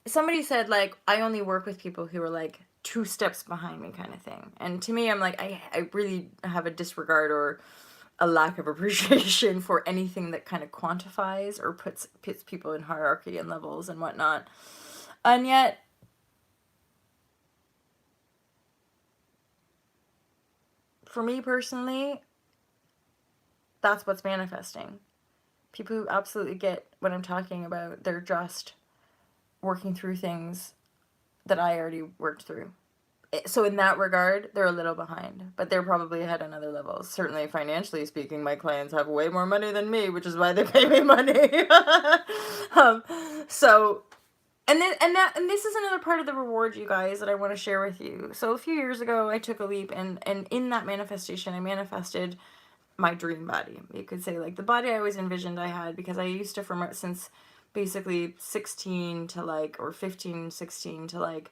Somebody said, like, I only work with people who are like 2 steps behind me, kind of thing. And to me, I'm like, I really have a disregard or a lack of appreciation for anything that kind of quantifies or puts people in hierarchy and levels and whatnot. And yet, for me personally, that's what's manifesting. People who absolutely get what I'm talking about, they're just working through things that I already worked through. So in that regard, they're a little behind, but they're probably ahead on other levels. Certainly financially speaking, my clients have way more money than me, which is why they pay me money. And this is another part of the reward, you guys, that I want to share with you. So a few years ago, I took a leap, and in that manifestation, I manifested my dream body. You could say, like, the body I always envisioned I had, because I used to, from since basically 16 to like, or 15, 16 to like,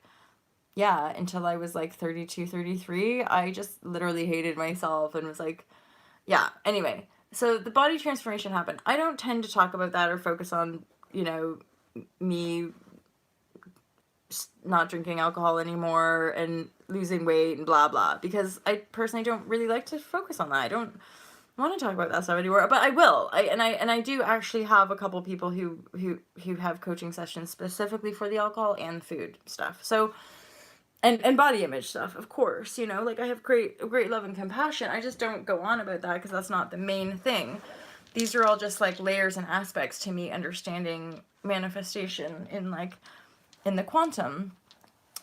yeah, until I was like 32, 33, I just literally hated myself and was like, yeah, anyway. So the body transformation happened. I don't tend to talk about that or focus on, me not drinking alcohol anymore and losing weight and blah, blah, because I personally don't really like to focus on that. I don't want to talk about that stuff anymore, but I will. I do actually have a couple people who have coaching sessions specifically for the alcohol and food stuff. So, and body image stuff, of course, like I have great love and compassion. I just don't go on about that because that's not the main thing. These are all just like layers and aspects to me understanding manifestation in the quantum.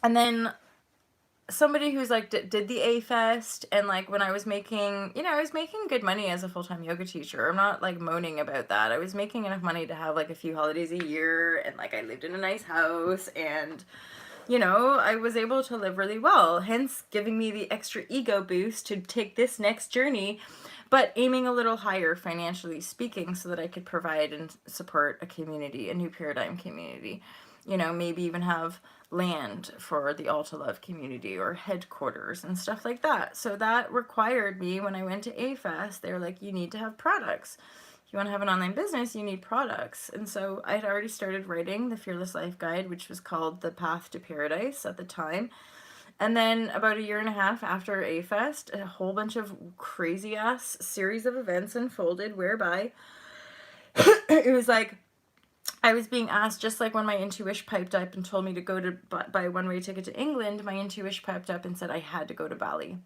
And then somebody who's like did the A Fest, and like when I was making, I was making good money as a full-time yoga teacher. I'm not like moaning about that. I was making enough money to have like a few holidays a year, and like I lived in a nice house, and I was able to live really well, hence giving me the extra ego boost to take this next journey, but aiming a little higher financially speaking so that I could provide and support a community, a new paradigm community. Maybe even have land for the All to Love community or headquarters and stuff like that. So that required me, when I went to AFest, they were like, you need to have products. You want to have an online business, you need products. And so I had already started writing the Fearless Life Guide, which was called The Path to Paradise at the time. And then about a year and a half after AFest, a whole bunch of crazy ass series of events unfolded whereby it was like I was being asked, just like when my intuition piped up and told me to go to buy a one-way ticket to England, my intuition piped up and said I had to go to Bali.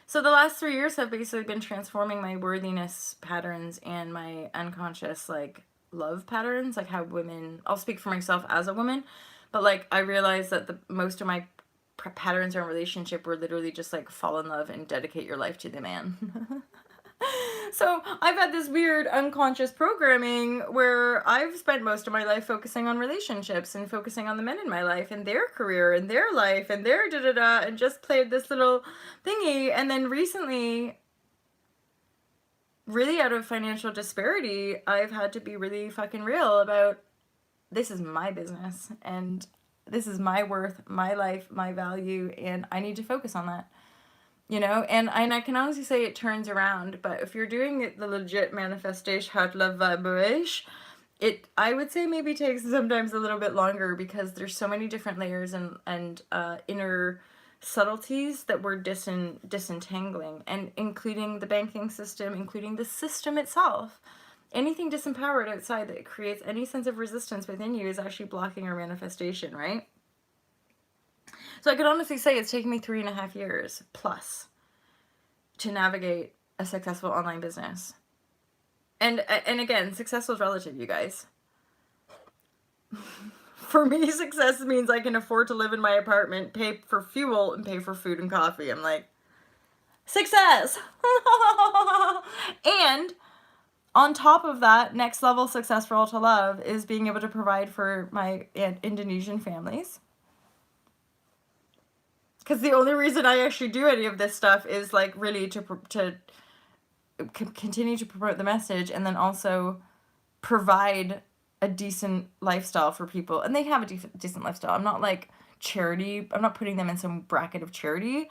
So the last 3 years have basically been transforming my worthiness patterns and my unconscious like love patterns, like how women, I'll speak for myself as a woman, but like I realized that most of my patterns in a relationship were literally just like fall in love and dedicate your life to the man. So I've had this weird unconscious programming where I've spent most of my life focusing on relationships and focusing on the men in my life and their career and their life and their da-da-da, and just played this little thingy. And then recently, really out of financial disparity, I've had to be really fucking real about, this is my business and this is my worth, my life, my value, and I need to focus on that. And I can honestly say it turns around, but if you're doing it the legit manifestation, heart, love, vibrashe, I would say maybe takes sometimes a little bit longer, because there's so many different layers and inner subtleties that we're disentangling, and including the banking system, including the system itself. Anything disempowered outside that creates any sense of resistance within you is actually blocking our manifestation, right? So I could honestly say it's taken me 3.5 years plus to navigate a successful online business. And again, successful is relative, you guys. For me, success means I can afford to live in my apartment, pay for fuel, and pay for food and coffee. I'm like, success! And on top of that, next level success for All to Love is being able to provide for my Indonesian families. Because the only reason I actually do any of this stuff is like really to continue to promote the message, and then also provide a decent lifestyle for people. And they have a decent lifestyle. I'm not like charity. I'm not putting them in some bracket of charity.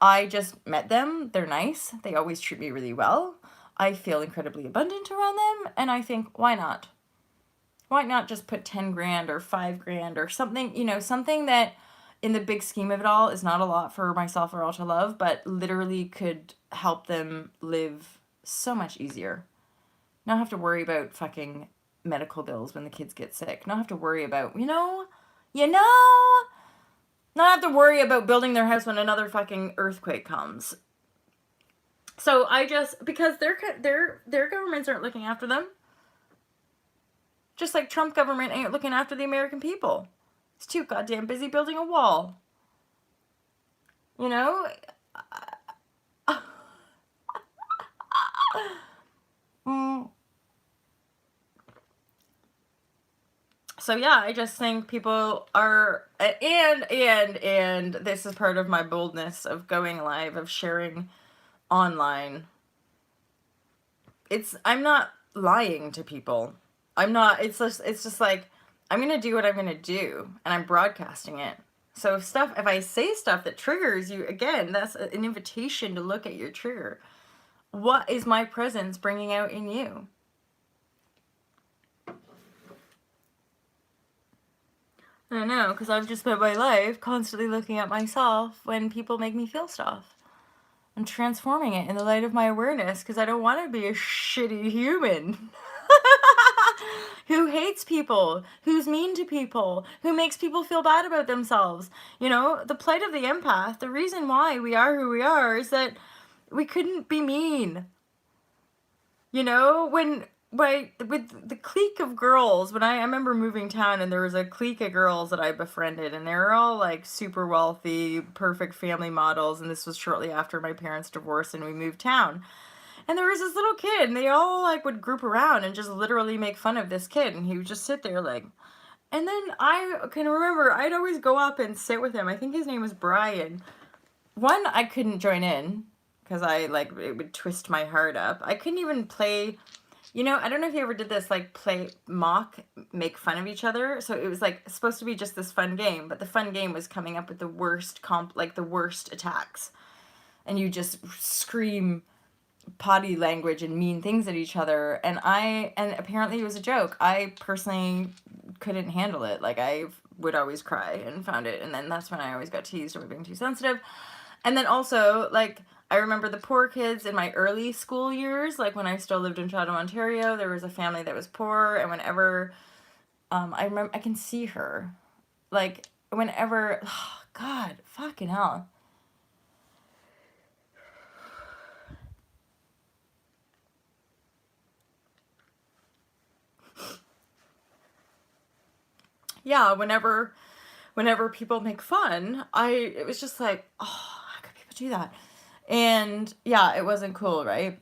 I just met them. They're nice. They always treat me really well. I feel incredibly abundant around them. And I think, why not? Why not just put 10 grand or 5 grand or something, something that in the big scheme of it all is not a lot for myself or All to Love, but literally could help them live so much easier. Not have to worry about fucking medical bills when the kids get sick. Not have to worry about, not have to worry about building their house when another fucking earthquake comes. So because their governments aren't looking after them. Just like Trump government ain't looking after the American people. He's too goddamn busy building a wall. So yeah, I just think people are, and this is part of my boldness of going live, of sharing online. I'm not lying to people. It's just like, I'm going to do what I'm going to do, and I'm broadcasting it. So if I say stuff that triggers you, again, that's an invitation to look at your trigger. What is my presence bringing out in you? I don't know, because I've just spent my life constantly looking at myself when people make me feel stuff. I'm transforming it in the light of my awareness, because I don't want to be a shitty human. Who hates people, who's mean to people, who makes people feel bad about themselves. The plight of the empath, the reason why we are who we are is that we couldn't be mean. When right, with the clique of girls, when I remember moving town and there was a clique of girls that I befriended, and they were all like super wealthy, perfect family models, and this was shortly after my parents' divorce and we moved town. And there was this little kid, and they all like would group around and just literally make fun of this kid, and he would just sit there like, and then I can remember I'd always go up and sit with him. I think his name was Brian. One, I couldn't join in because I like it would twist my heart up. I couldn't even play. You know, I don't know if you ever did this, like play mock, make fun of each other. So it was like supposed to be just this fun game, but the fun game was coming up with the worst like the worst attacks, and you just scream potty language and mean things at each other. And apparently it was a joke. I personally couldn't handle it. Like I would always cry and found it, and then that's when I always got teased for being too sensitive. And then also, like, I remember the poor kids in my early school years, like when I still lived in Chatham, Ontario, there was a family that was poor, and whenever, I remember, I can see her, like, whenever, oh, God, fucking hell. Yeah, whenever people make fun, it was just like, oh, how could people do that? And yeah, it wasn't cool, right?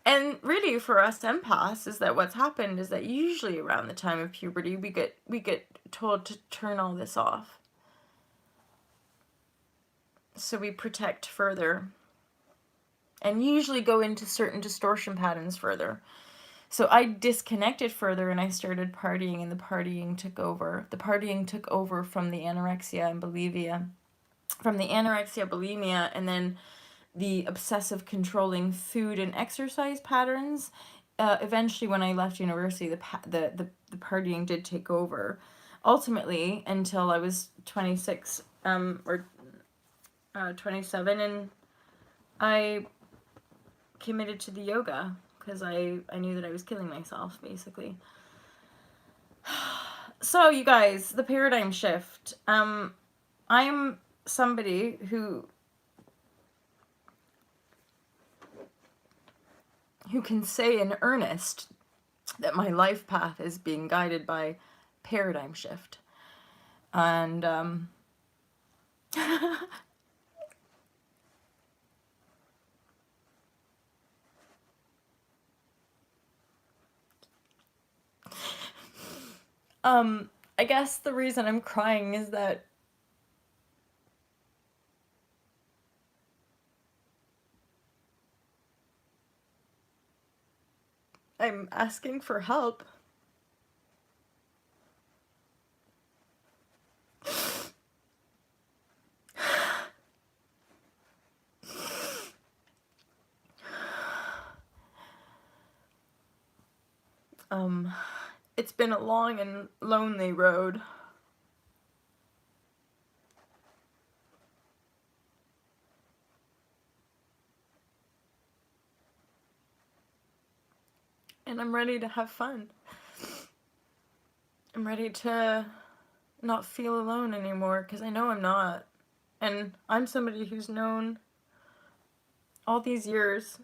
And really, for us empaths, is that what's happened is that usually around the time of puberty, we get told to turn all this off, so we protect further, and usually go into certain distortion patterns further. So I disconnected further, and I started partying, and the partying took over. The partying took over from the anorexia and bulimia, and then the obsessive controlling food and exercise patterns. Eventually, when I left university, the partying did take over. Ultimately, until I was 26 or 27, and I committed to the yoga because I knew that I was killing myself, basically. So, you guys, the paradigm shift. I'm somebody who can say in earnest that my life path is being guided by paradigm shift. And I guess the reason I'm crying is that I'm asking for help. It's been a long and lonely road. And I'm ready to have fun. I'm ready to not feel alone anymore, because I know I'm not. And I'm somebody who's known all these years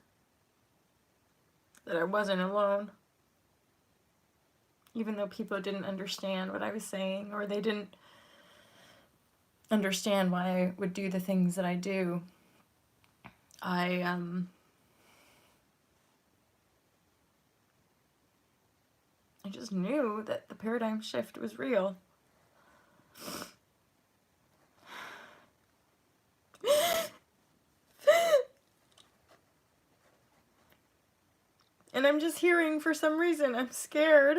that I wasn't alone. Even though people didn't understand what I was saying, or they didn't understand why I would do the things that I do. I just knew that the paradigm shift was real. And I'm just hearing, for some reason, I'm scared.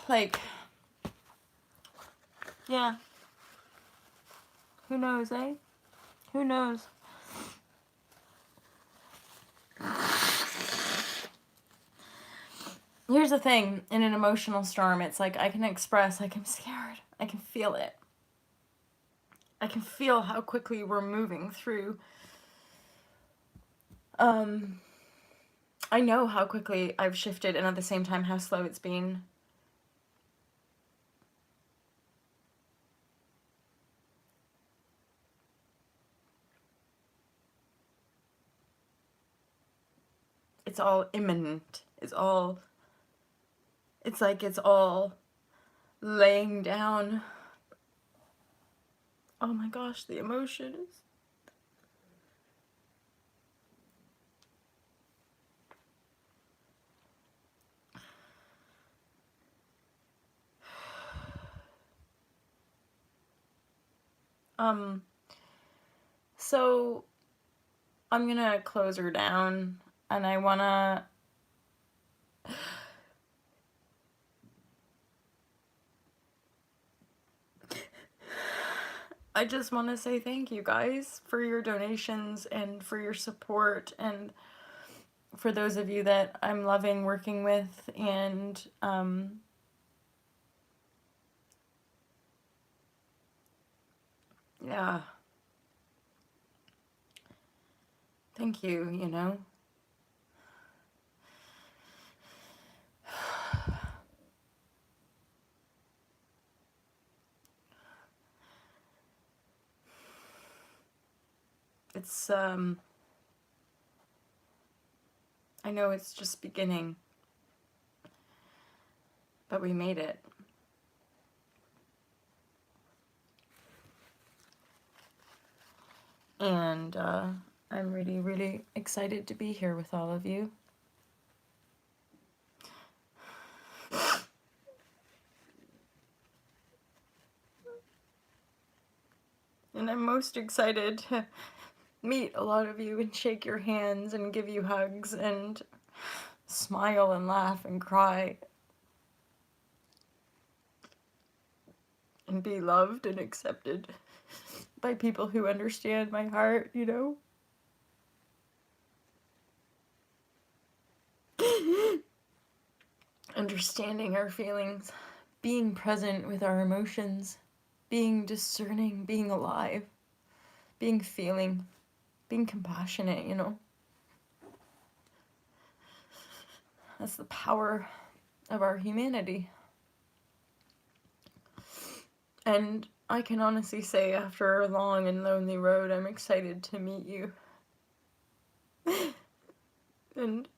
Like, yeah. Who knows, eh? Who knows? Here's the thing, in an emotional storm, it's like I can express, like, I'm scared. I can feel it. I can feel how quickly we're moving through. I know how quickly I've shifted, and at the same time how slow it's been. It's all imminent. It's like it's all laying down. Oh my gosh, the emotions. So I'm gonna close her down, and I wanna I just want to say thank you guys for your donations and for your support, and for those of you that I'm loving working with, and yeah, thank you, you know. It's I know it's just beginning, but we made it. And I'm really, really excited to be here with all of you. And I'm most excited to meet a lot of you and shake your hands and give you hugs and smile and laugh and cry and be loved and accepted by people who understand my heart, you know? Understanding our feelings, being present with our emotions, being discerning, being alive, being feeling, being compassionate, you know? That's the power of our humanity. And I can honestly say, after a long and lonely road, I'm excited to meet you. And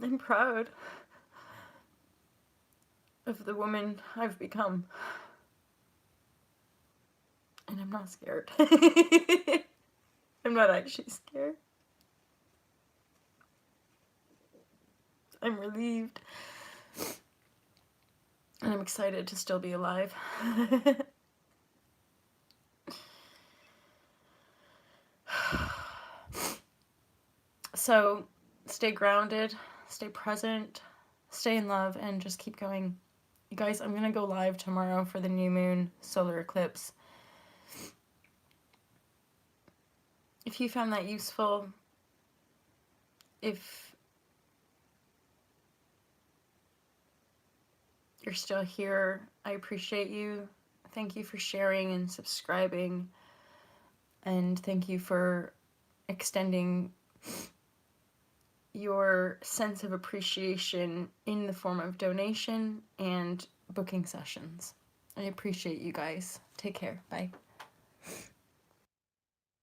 I'm proud of the woman I've become. And I'm not scared. I'm not actually scared. I'm relieved. And I'm excited to still be alive. So, stay grounded, stay present, stay in love, and just keep going. You guys, I'm gonna go live tomorrow for the new moon solar eclipse. If you found that useful, if you're still here, I appreciate you. Thank you for sharing and subscribing. And thank you for extending your sense of appreciation in the form of donation and booking sessions. I appreciate you guys. Take care. Bye.